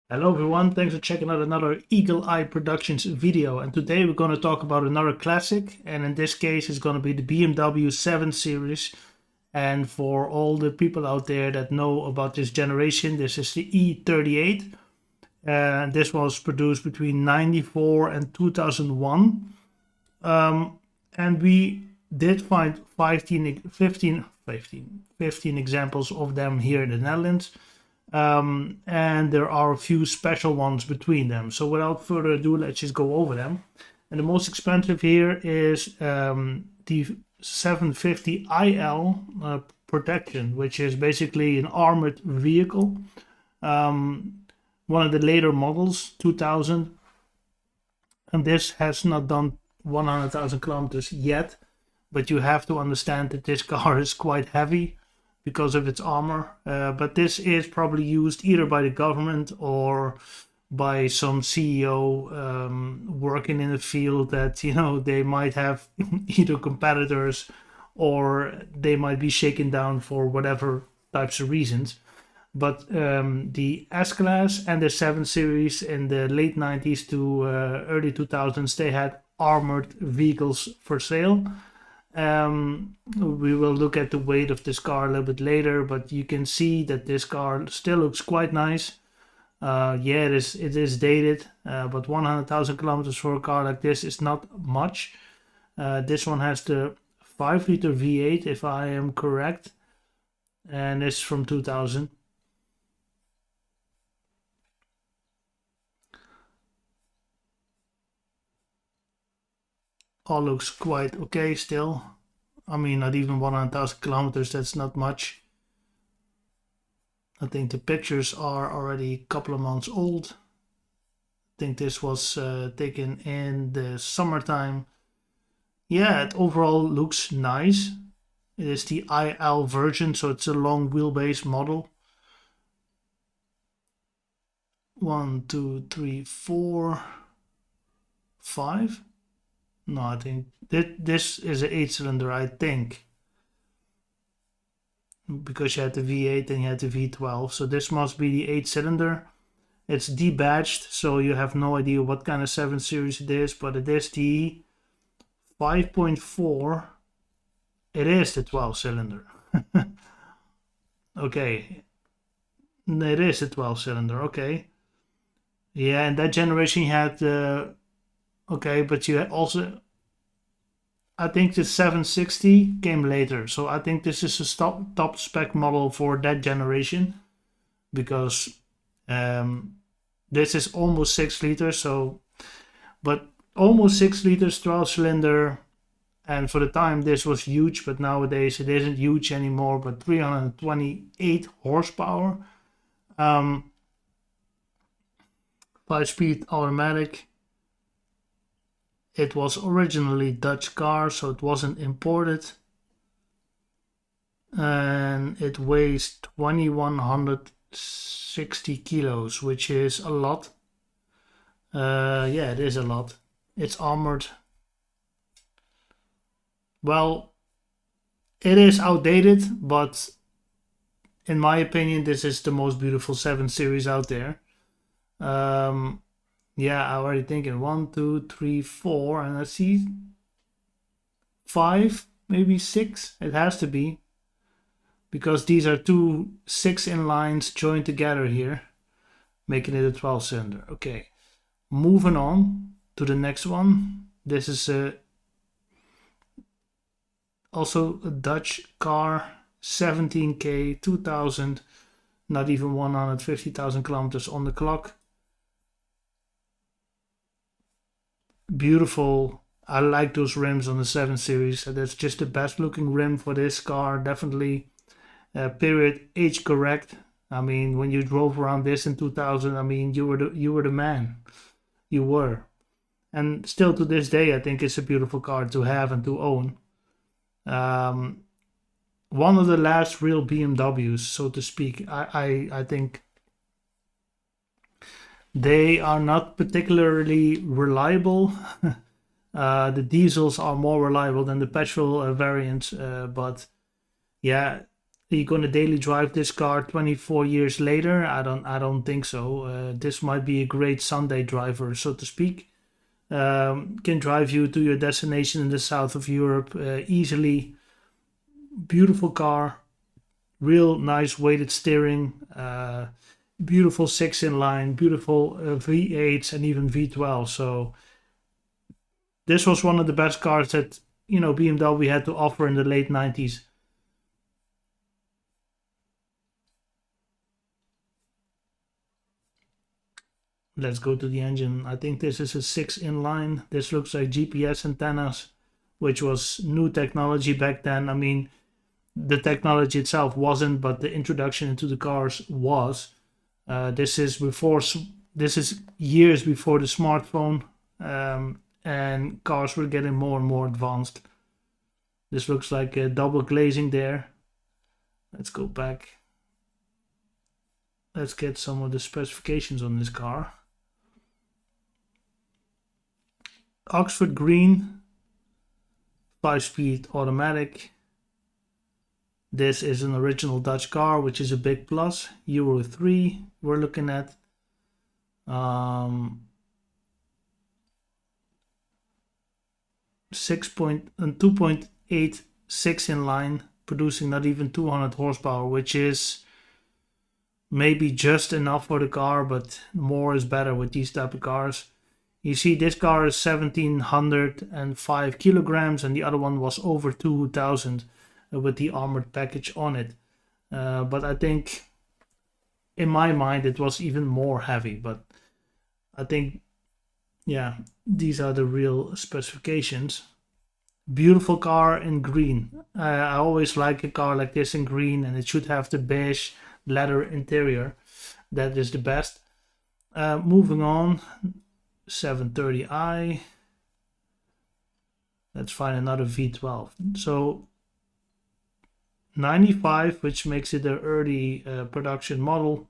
Hello everyone, thanks for checking out another Eagle Eye Productions video, and today we're going to talk about another classic, and in this case it's going to be the BMW 7 Series. And for all the people out there that know about this generation, this is the E38. This was produced between 94 and 2001. And we did find 15 examples of them here in the Netherlands. And there are a few special ones between them. So without further ado, let's just go over them. And the most expensive here is the 750 IL protection, which is basically an armored vehicle. One of the later models, 2000. And this has not done 100,000 kilometers yet, but you have to understand that this car is quite heavy because of its armor. But this is probably used either by the government or by some CEO working in a field that, they might have either competitors or they might be shaken down for whatever types of reasons. But the S-Class and the 7 Series in the late 90s to early 2000s, they had armored vehicles for sale. We will look at the weight of this car a little bit later, but you can see that this car still looks quite nice. Yeah, it is dated, but 100,000 kilometers for a car like this is not much. This one has the 5-liter V8, if I am correct, and it's from 2000. All looks quite okay still. I mean, not even 100,000 kilometers, that's not much. I think the pictures are already a couple of months old. I think this was taken in the summertime. Yeah, it overall looks nice. It is the IL version, so it's a long wheelbase model. 1, 2, 3, 4, 5. No, I think this is an 8-cylinder, I think. Because you had the V8 and you had the V12. So this must be the 8-cylinder. It's debadged, so you have no idea what kind of 7 Series it is, but it is the 5.4. It is the 12-cylinder. Okay. It is the 12-cylinder, okay. Yeah, and that generation you had okay, but you also, I think the 760 came later, so I think this is a top spec model for that generation, because this is almost 6 liters, so, but almost 6 liters, 12-cylinder, and for the time this was huge, but nowadays it isn't huge anymore, but 328 horsepower, 5-speed automatic. It was originally Dutch car, so it wasn't imported. And it weighs 2160 kilos, which is a lot. Yeah, it is a lot. It's armored. Well, it is outdated, but in my opinion, this is the most beautiful 7 Series out there. Yeah, I already thinking 1, 2, 3, 4, and I see 5, maybe 6. It has to be, because these are two 6-in-lines joined together here, making it a 12-cylinder. Okay, moving on to the next one. This is also a Dutch car, 17K, 2000, not even 150,000 kilometers on the clock. Beautiful. I like those rims on the 7 Series. That's just the best looking rim for this car, definitely. Period, age correct. I mean, when you drove around this in 2000, I mean, you were the man. You were. And still to this day, I think it's a beautiful car to have and to own. One of the last real BMWs, so to speak. I think they are not particularly reliable. The diesels are more reliable than the petrol variants, but yeah, Are you gonna daily drive this car 24 years later? I don't think so. This might be a great Sunday driver, so to speak. Can drive you to your destination in the south of Europe easily. Beautiful car, real nice weighted steering, beautiful 6-in-line, beautiful V8s and even V12. So this was one of the best cars that BMW had to offer in the late 90s. Let's go to the engine. I think this is a 6-in-line. This looks like GPS antennas, which was new technology back then. I mean, the technology itself wasn't, but the introduction into the cars was. This is years before the smartphone, and cars were getting more and more advanced. This looks like a double glazing there. Let's go back. Let's get some of the specifications on this car. Oxford green, 5-speed automatic. This is an original Dutch car, which is a big plus. Euro 3 we're looking at. 2.8 6-in-line, producing not even 200 horsepower, which is maybe just enough for the car, but more is better with these type of cars. You see, this car is 1,705 kilograms, and the other one was over 2,000 with the armored package on it. But I think, in my mind, it was even more heavy. But I think, yeah, these are the real specifications. Beautiful car in green. I always like a car like this in green, and it should have the beige leather interior. That is the best. Moving on. 730i. Let's find another V12. So 95, which makes it an early production model.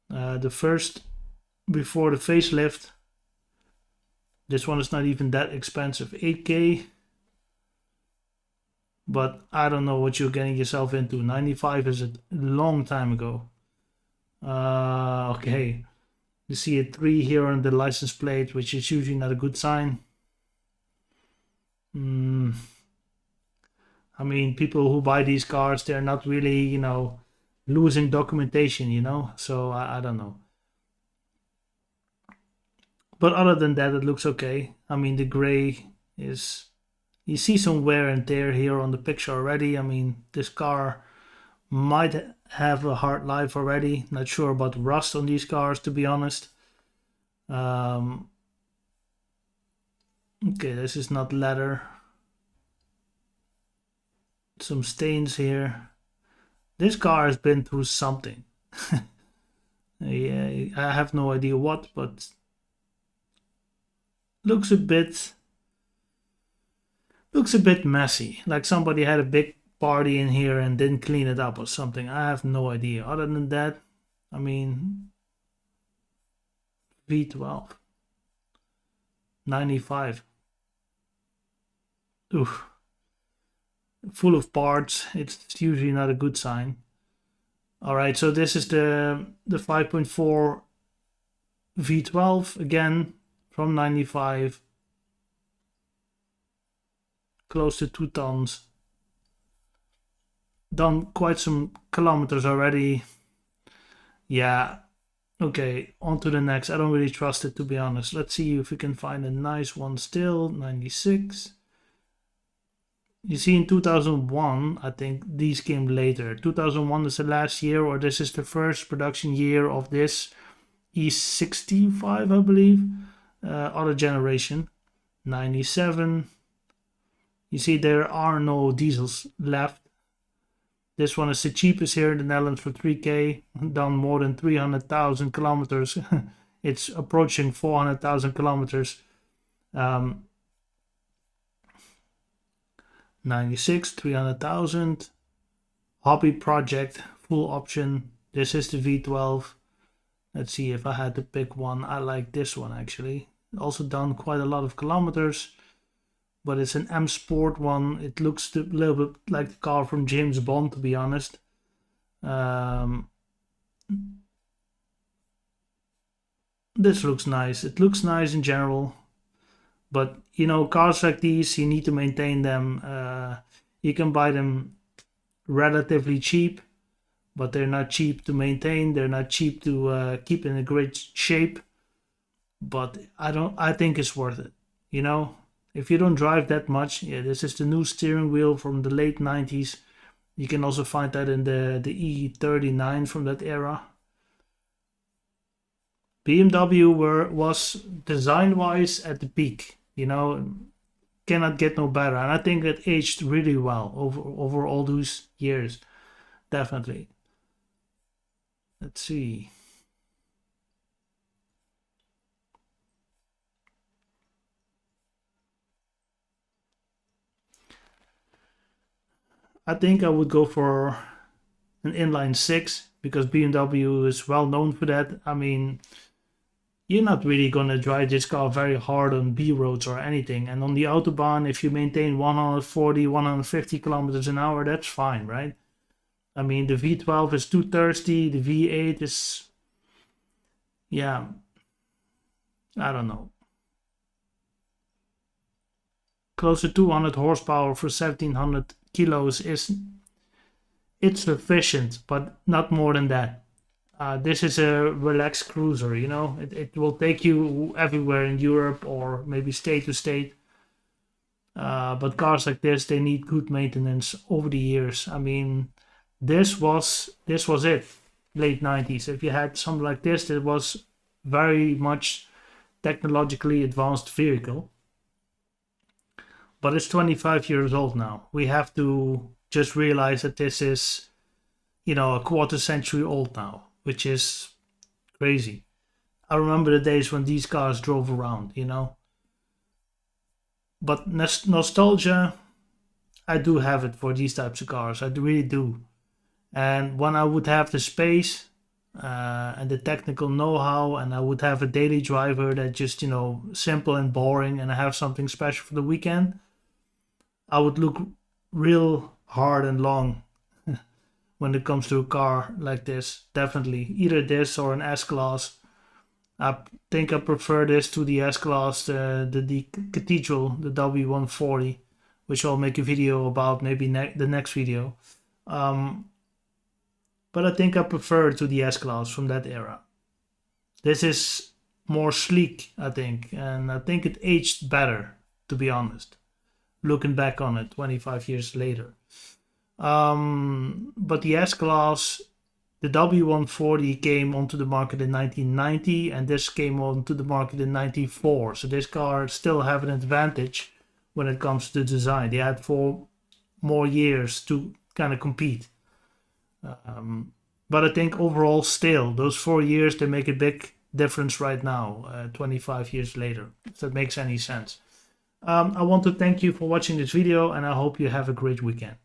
The first before the facelift. This one is not even that expensive, 8K. But I don't know what you're getting yourself into. 95 is a long time ago. Okay. You see a 3 here on the license plate, which is usually not a good sign. I mean, people who buy these cars, they're not really, losing documentation, so I don't know. But other than that, it looks okay. I mean, the gray is, you see some wear and tear here on the picture already. I mean, this car might have a hard life already. Not sure about rust on these cars, to be honest. Okay, this is not leather. Some stains here. This car has been through something. Yeah, I have no idea what, but looks a bit messy. Like somebody had a big party in here and didn't clean it up or something. I have no idea. Other than that, I mean, V12 95. Oof. Full of parts. It's usually not a good sign. All right, so this is the 5.4 V12 again from 95. Close to 2 tons. Done quite some kilometers already. Yeah. Okay, on to the next. I don't really trust it, to be honest. Let's see if we can find a nice one still. 96. You see, in 2001, I think these came later. 2001 is the last year, or this is the first production year of this E35, I believe. Other generation. 97. You see, there are no diesels left. This one is the cheapest here in the Netherlands for 3K, done more than 300,000 kilometers. It's approaching 400,000 kilometers. 96, 300,000. Hobby project, full option. This is the V12. Let's see if I had to pick one. I like this one actually. Also done quite a lot of kilometers. But it's an M Sport one. It looks a little bit like the car from James Bond, to be honest. Um, this looks nice. It looks nice in general, but you know, cars like these, you need to maintain them. You can buy them relatively cheap, but they're not cheap to maintain. They're not cheap to keep in a great shape. But I think it's worth it. You know, if you don't drive that much, yeah, this is the new steering wheel from the late 90s. You can also find that in the E39 from that era. BMW was design-wise at the peak. You know, cannot get no better, and I think it aged really well over all those years. Definitely. Let's see. I think I would go for an inline six because BMW is well known for that. I mean, you're not really gonna drive this car very hard on B roads or anything. And on the autobahn, if you maintain 140, 150 kilometers an hour, that's fine, right? I mean, the V12 is too thirsty. The V8 is, yeah, I don't know, close to 200 horsepower for 1700 kilos is it's sufficient, but not more than that. This is a relaxed cruiser, you know. It will take you everywhere in Europe or maybe state to state. But cars like this, they need good maintenance over the years. I mean, this was it, late 90s. If you had something like this, it was very much technologically advanced vehicle. But it's 25 years old now. We have to just realize that this is, you know, a quarter century old now, which is crazy. I remember the days when these cars drove around, you know. But nostalgia, I do have it for these types of cars. I really do. And when I would have the space and the technical know-how, and I would have a daily driver that just, you know, simple and boring, and I have something special for the weekend, I would look real hard and long when it comes to a car like this. Definitely, either this or an S-Class. I think I prefer this to the S-Class, the Cathedral, the W140, which I'll make a video about maybe the next video. Um, but I think I prefer it to the S-Class from that era. This is more sleek, I think, and I think it aged better, to be honest, looking back on it 25 years later. But the S-Class, the W140 came onto the market in 1990, and this came onto the market in 94. So this car still have an advantage when it comes to design. They had 4 more years to kind of compete. But I think overall still, those 4 years, they make a big difference right now, 25 years later, if that makes any sense. I want to thank you for watching this video, and I hope you have a great weekend.